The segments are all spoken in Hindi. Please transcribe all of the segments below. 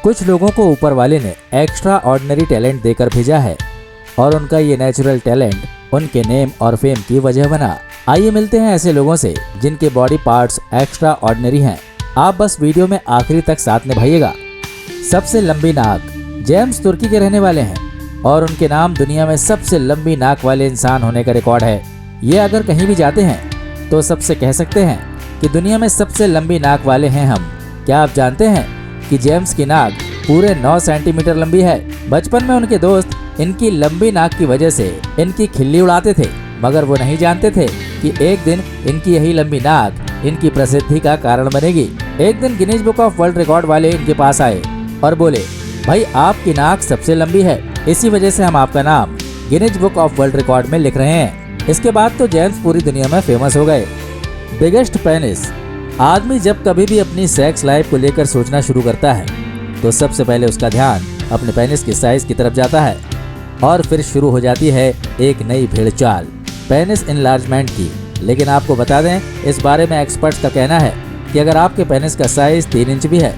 कुछ लोगों को ऊपर वाले ने एक्स्ट्रा ऑर्डिनरी टैलेंट देकर भेजा है और उनका ये नेचुरल टैलेंट उनके नेम और फेम की वजह बना। आइए मिलते हैं ऐसे लोगों से जिनके बॉडी पार्ट्स एक्स्ट्रा ऑर्डिनरी हैं। आप बस वीडियो में आखिरी तक साथ निभाइएगा। सबसे लंबी नाक। जेम्स तुर्की के रहने वाले हैं और उनके नाम दुनिया में सबसे लंबी नाक वाले इंसान होने का रिकॉर्ड है। ये अगर कहीं भी जाते हैं तो सबसे कह सकते हैं कि दुनिया में सबसे लंबी नाक वाले हैं हम। क्या आप जानते हैं कि जेम्स की नाक पूरे 9 सेंटीमीटर लंबी है। बचपन में उनके दोस्त इनकी लंबी नाक की वजह से इनकी खिल्ली उड़ाते थे, मगर वो नहीं जानते थे कि एक दिन इनकी यही लंबी नाक इनकी प्रसिद्धि का कारण बनेगी। एक दिन Guinness book of world record वाले इनके पास आए और बोले, भाई आपकी नाक सबसे लंबी है, इसी वजह से हम आपका नाम Guinness book of world record में लिख रहे हैं। इसके बाद तो जेम्स पूरी दुनिया में फेमस हो गए। Biggest penis. आदमी जब कभी भी अपनी सेक्स लाइफ को लेकर सोचना शुरू करता है तो सबसे पहले उसका ध्यान अपने पेनिस की साइज की तरफ जाता है और फिर शुरू हो जाती है एक नई भेड़चाल पेनिस इनलार्जमेंट की। लेकिन आपको बता दें, इस बारे में एक्सपर्ट्स का कहना है कि अगर आपके पेनिस का साइज 3 इंच भी है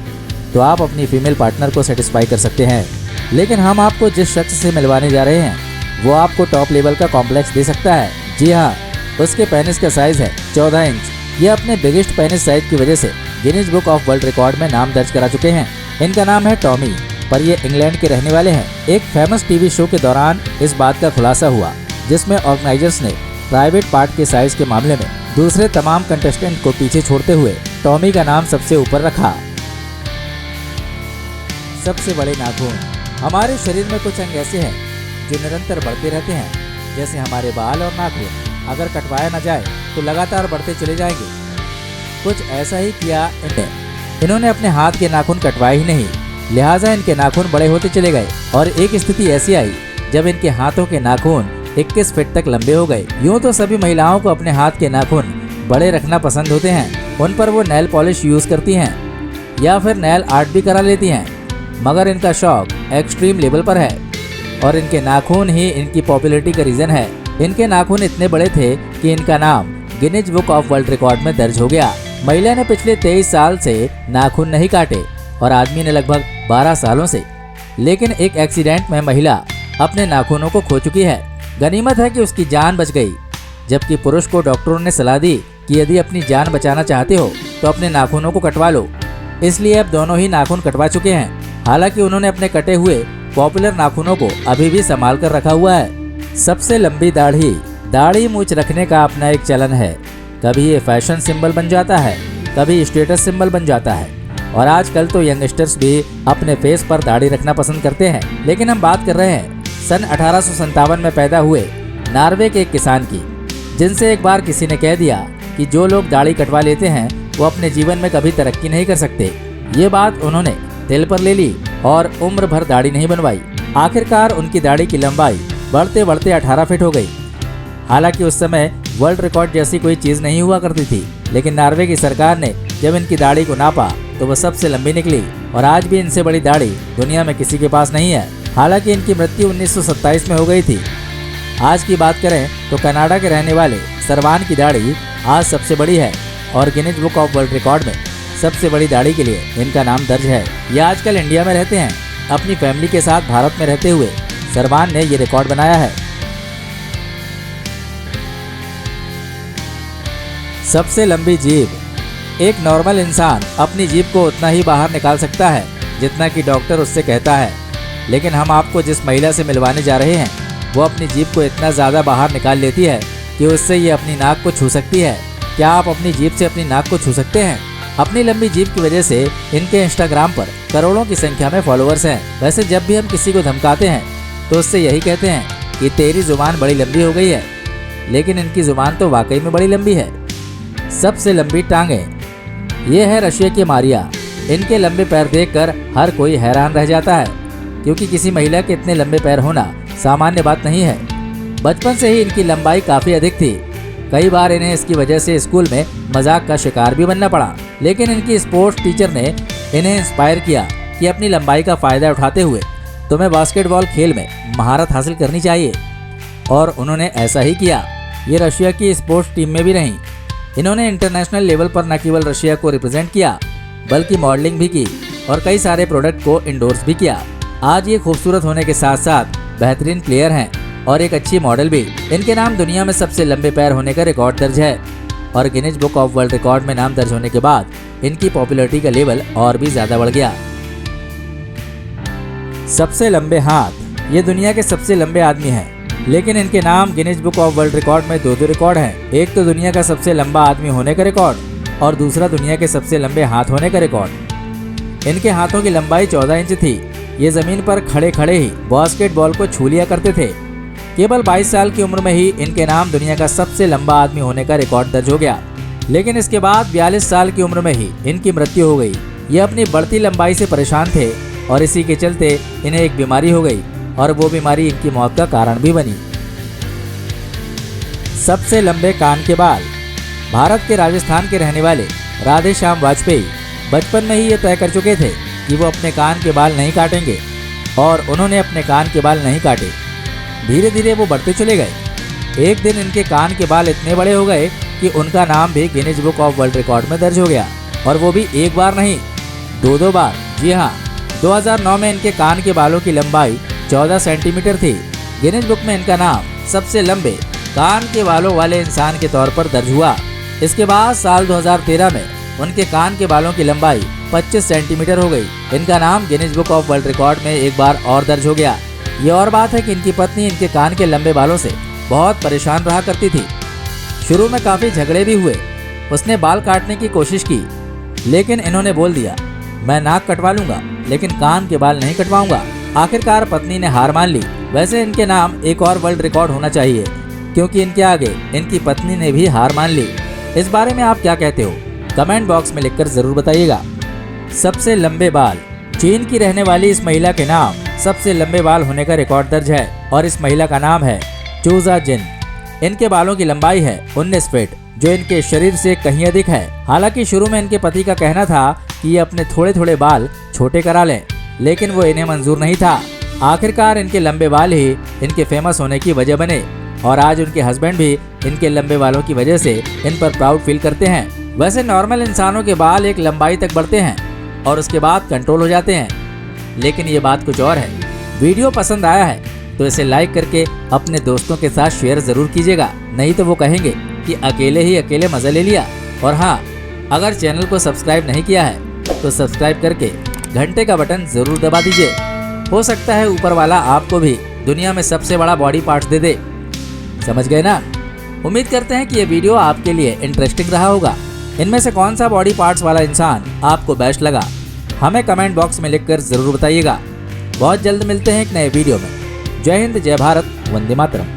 तो आप अपनी फीमेल पार्टनर को सेटिस्फाई कर सकते हैं। लेकिन हम आपको जिस शख्स से मिलवाने जा रहे हैं वो आपको टॉप लेवल का कॉम्प्लेक्स दे सकता है। जी हाँ, उसके पेनिस का साइज है 14 इंच। ये अपने बिगेस्ट पेनिस साइज की वजह से Guinness book of world record में नाम दर्ज करा चुके हैं। इनका नाम है टॉमी, पर ये इंग्लैंड के रहने वाले हैं। एक फेमस टीवी शो के दौरान इस बात का खुलासा हुआ जिसमें ऑर्गेनाइजर्स ने प्राइवेट पार्ट के साइज के मामले में दूसरे तमाम कंटेस्टेंट को पीछे छोड़ते हुए टॉमी का नाम सबसे ऊपर रखा। सबसे बड़े नाखून। हमारे शरीर में कुछ अंग ऐसे हैं जो निरंतर बढ़ते रहते हैं, जैसे हमारे बाल और नाखून। अगर कटवाया न जाए तो लगातार बढ़ते चले जाएंगे। कुछ ऐसा ही किया इन्होंने अपने हाथ के नाखून कटवाए ही नहीं, लिहाजा इनके नाखून बड़े होते चले गए और एक स्थिति ऐसी आई जब इनके हाथों के नाखून 21 फीट तक लंबे हो गए। यूँ तो सभी महिलाओं को अपने हाथ के नाखून बड़े रखना पसंद होते हैं, उन पर वो नेल पॉलिश यूज करती हैं या फिर नेल आर्ट भी करा लेती हैं, मगर इनका शौक एक्सट्रीम लेवल पर है और इनके नाखून ही इनकी पॉपुलैरिटी का रीजन है। इनके नाखून इतने बड़े थे कि इनका नाम Guinness book of world record में दर्ज हो गया। महिला ने पिछले 23 साल से नाखून नहीं काटे और आदमी ने लगभग 12 सालों से। लेकिन एक एक्सीडेंट में महिला अपने नाखूनों को खो चुकी है। गनीमत है कि उसकी जान बच गई, जबकि पुरुष को डॉक्टरों ने सलाह दी कि यदि अपनी जान बचाना चाहते हो तो अपने नाखूनों को कटवा लो। इसलिए अब दोनों ही नाखून कटवा चुके हैं। हालांकि उन्होंने अपने कटे हुए पॉपुलर नाखूनों को अभी भी संभाल कर रखा हुआ है। सबसे लंबी दाढ़ी। दाढ़ी मूंछ रखने का अपना एक चलन है। कभी ये फैशन सिंबल बन जाता है, कभी स्टेटस सिंबल बन जाता है और आजकल तो यंगस्टर्स भी अपने फेस पर दाढ़ी रखना पसंद करते हैं। लेकिन हम बात कर रहे हैं सन 1857 में पैदा हुए नॉर्वे के एक किसान की, जिनसे एक बार किसी ने कह दिया कि जो लोग दाढ़ी कटवा लेते हैं वो अपने जीवन में कभी तरक्की नहीं कर सकते। ये बात उन्होंने दिल पर ले ली और उम्र भर दाढ़ी नहीं बनवाई। आखिरकार उनकी दाढ़ी की लंबाई बढ़ते बढ़ते 18 फीट हो गई। हालांकि उस समय वर्ल्ड रिकॉर्ड जैसी कोई चीज़ नहीं हुआ करती थी, लेकिन नॉर्वे की सरकार ने जब इनकी दाढ़ी को नापा तो वह सबसे लंबी निकली और आज भी इनसे बड़ी दाढ़ी दुनिया में किसी के पास नहीं है। हालांकि इनकी मृत्यु 1927 में हो गई थी। आज की बात करें तो कनाडा के रहने वाले सरवान की दाढ़ी आज सबसे बड़ी है और Guinness book of world record में सबसे बड़ी दाढ़ी के लिए इनका नाम दर्ज है। ये आजकल इंडिया में रहते हैं। अपनी फैमिली के साथ भारत में रहते हुए सरवान ने ये रिकॉर्ड बनाया है। सबसे लंबी जीभ। एक नॉर्मल इंसान अपनी जीभ को उतना ही बाहर निकाल सकता है जितना कि डॉक्टर उससे कहता है, लेकिन हम आपको जिस महिला से मिलवाने जा रहे हैं वो अपनी जीभ को इतना ज़्यादा बाहर निकाल लेती है कि उससे ये अपनी नाक को छू सकती है। क्या आप अपनी जीभ से अपनी नाक को छू सकते हैं? अपनी लंबी जीभ की वजह से इनके इंस्टाग्राम पर करोड़ों की संख्या में फॉलोअर्स हैं। वैसे जब भी हम किसी को धमकाते हैं तो उससे यही कहते हैं कि तेरी जुबान बड़ी लंबी हो गई है, लेकिन इनकी जुबान तो वाकई में बड़ी लंबी है। सबसे लंबी टांगें। ये है रशिया की मारिया। इनके लंबे पैर देखकर हर कोई हैरान रह जाता है, क्योंकि किसी महिला के इतने लंबे पैर होना सामान्य बात नहीं है। बचपन से ही इनकी लंबाई काफ़ी अधिक थी। कई बार इन्हें इसकी वजह से स्कूल में मजाक का शिकार भी बनना पड़ा, लेकिन इनकी स्पोर्ट्स टीचर ने इन्हें इंस्पायर किया कि अपनी लंबाई का फ़ायदा उठाते हुए तुम्हें बास्केटबॉल खेल में महारत हासिल करनी चाहिए, और उन्होंने ऐसा ही किया। ये रशिया की स्पोर्ट्स टीम में भी रहीं। इन्होंने इंटरनेशनल लेवल पर न केवल रशिया को रिप्रेजेंट किया बल्कि मॉडलिंग भी की। और कई सारे प्रोडक्ट को इंडोर्स भी किया। आज ये खूबसूरत होने के साथ साथ बेहतरीन प्लेयर हैं और एक अच्छी मॉडल भी। इनके नाम दुनिया में सबसे लंबे पैर होने का रिकॉर्ड दर्ज है और Guinness book of world record में नाम दर्ज होने के बाद इनकी पॉपुलैरिटी का लेवल और भी ज्यादा बढ़ गया। सबसे लंबे हाथ। ये दुनिया के सबसे लंबे आदमी हैं, लेकिन इनके नाम Guinness book of world record में दो रिकॉर्ड हैं। एक तो दुनिया का सबसे लंबा आदमी होने का रिकॉर्ड और दूसरा दुनिया के सबसे लंबे हाथ होने का रिकॉर्ड। इनके हाथों की लंबाई 14 इंच थी। ये जमीन पर खड़े खड़े ही बास्केटबॉल को छू लिया करते थे। केवल 22 साल की उम्र में ही इनके नाम दुनिया का सबसे लंबा आदमी होने का रिकॉर्ड दर्ज हो गया, लेकिन इसके बाद 42 साल की उम्र में ही इनकी मृत्यु हो गई। ये अपनी बढ़ती लंबाई से परेशान थे और इसी के चलते इन्हें एक बीमारी हो गई और वो बीमारी इनकी मौत का कारण भी बनी। सबसे लंबे कान के बाल। भारत के राजस्थान के रहने वाले राधेश्याम वाजपेयी बचपन में ही ये तय कर चुके थे कि वो अपने कान के बाल नहीं काटेंगे और उन्होंने अपने कान के बाल नहीं काटे। धीरे धीरे वो बढ़ते चले गए। एक दिन इनके कान के बाल इतने बड़े हो गए कि उनका नाम भी Guinness book of world record में दर्ज हो गया, और वो भी एक बार नहीं, दो बार। जी हाँ, 2009 में इनके कान के बालों की लंबाई 14 सेंटीमीटर थी। गिनीज बुक में इनका नाम सबसे लंबे कान के बालों वाले इंसान के तौर पर दर्ज हुआ। इसके बाद साल 2013 में उनके कान के बालों की लंबाई 25 सेंटीमीटर हो गई। इनका नाम Guinness book of world record में एक बार और दर्ज हो गया। ये और बात है कि इनकी पत्नी इनके कान के लंबे बालों से बहुत परेशान रहा करती थी। शुरू में काफी झगड़े भी हुए। उसने बाल काटने की कोशिश की, लेकिन इन्होंने बोल दिया, मैं नाक कटवा लूंगा लेकिन कान के बाल नहीं कटवाऊंगा। आखिरकार पत्नी ने हार मान ली। वैसे इनके नाम एक और वर्ल्ड रिकॉर्ड होना चाहिए, क्योंकि इनके आगे इनकी पत्नी ने भी हार मान ली। इस बारे में आप क्या कहते हो? कमेंट बॉक्स में लिखकर जरूर बताइएगा। सबसे लंबे बाल। चीन की रहने वाली इस महिला के नाम सबसे लंबे बाल होने का रिकॉर्ड दर्ज है और इस महिला का नाम है चूजा जिन। इनके बालों की लंबाई है 19 फीट, जो इनके शरीर से कहीं अधिक है। हालांकि शुरू में इनके पति का कहना था कि ये अपने थोड़े थोड़े बाल छोटे करा लें, लेकिन वो इन्हें मंजूर नहीं था। आखिरकार इनके लंबे बाल ही इनके फेमस होने की वजह बने और आज उनके हस्बैंड भी इनके लंबे बालों की वजह से इन पर प्राउड फील करते हैं। वैसे नॉर्मल इंसानों के बाल एक लंबाई तक बढ़ते हैं और उसके बाद कंट्रोल हो जाते हैं, लेकिन ये बात कुछ और है। वीडियो पसंद आया है तो इसे लाइक करके अपने दोस्तों के साथ शेयर जरूर कीजिएगा, नहीं तो वो कहेंगे कि अकेले ही अकेले मजा ले लिया। और हाँ, अगर चैनल को सब्सक्राइब नहीं किया है तो सब्सक्राइब करके घंटे का बटन जरूर दबा दीजिए। हो सकता है ऊपर वाला आपको भी दुनिया में सबसे बड़ा बॉडी पार्ट दे दे। समझ गए ना? उम्मीद करते हैं कि ये वीडियो आपके लिए इंटरेस्टिंग रहा होगा। इनमें से कौन सा बॉडी पार्ट्स वाला इंसान आपको बेस्ट लगा, हमें कमेंट बॉक्स में लिखकर जरूर बताइएगा। बहुत जल्द मिलते हैं एक नए वीडियो में। जय हिंद, जय भारत, वंदे मातरम।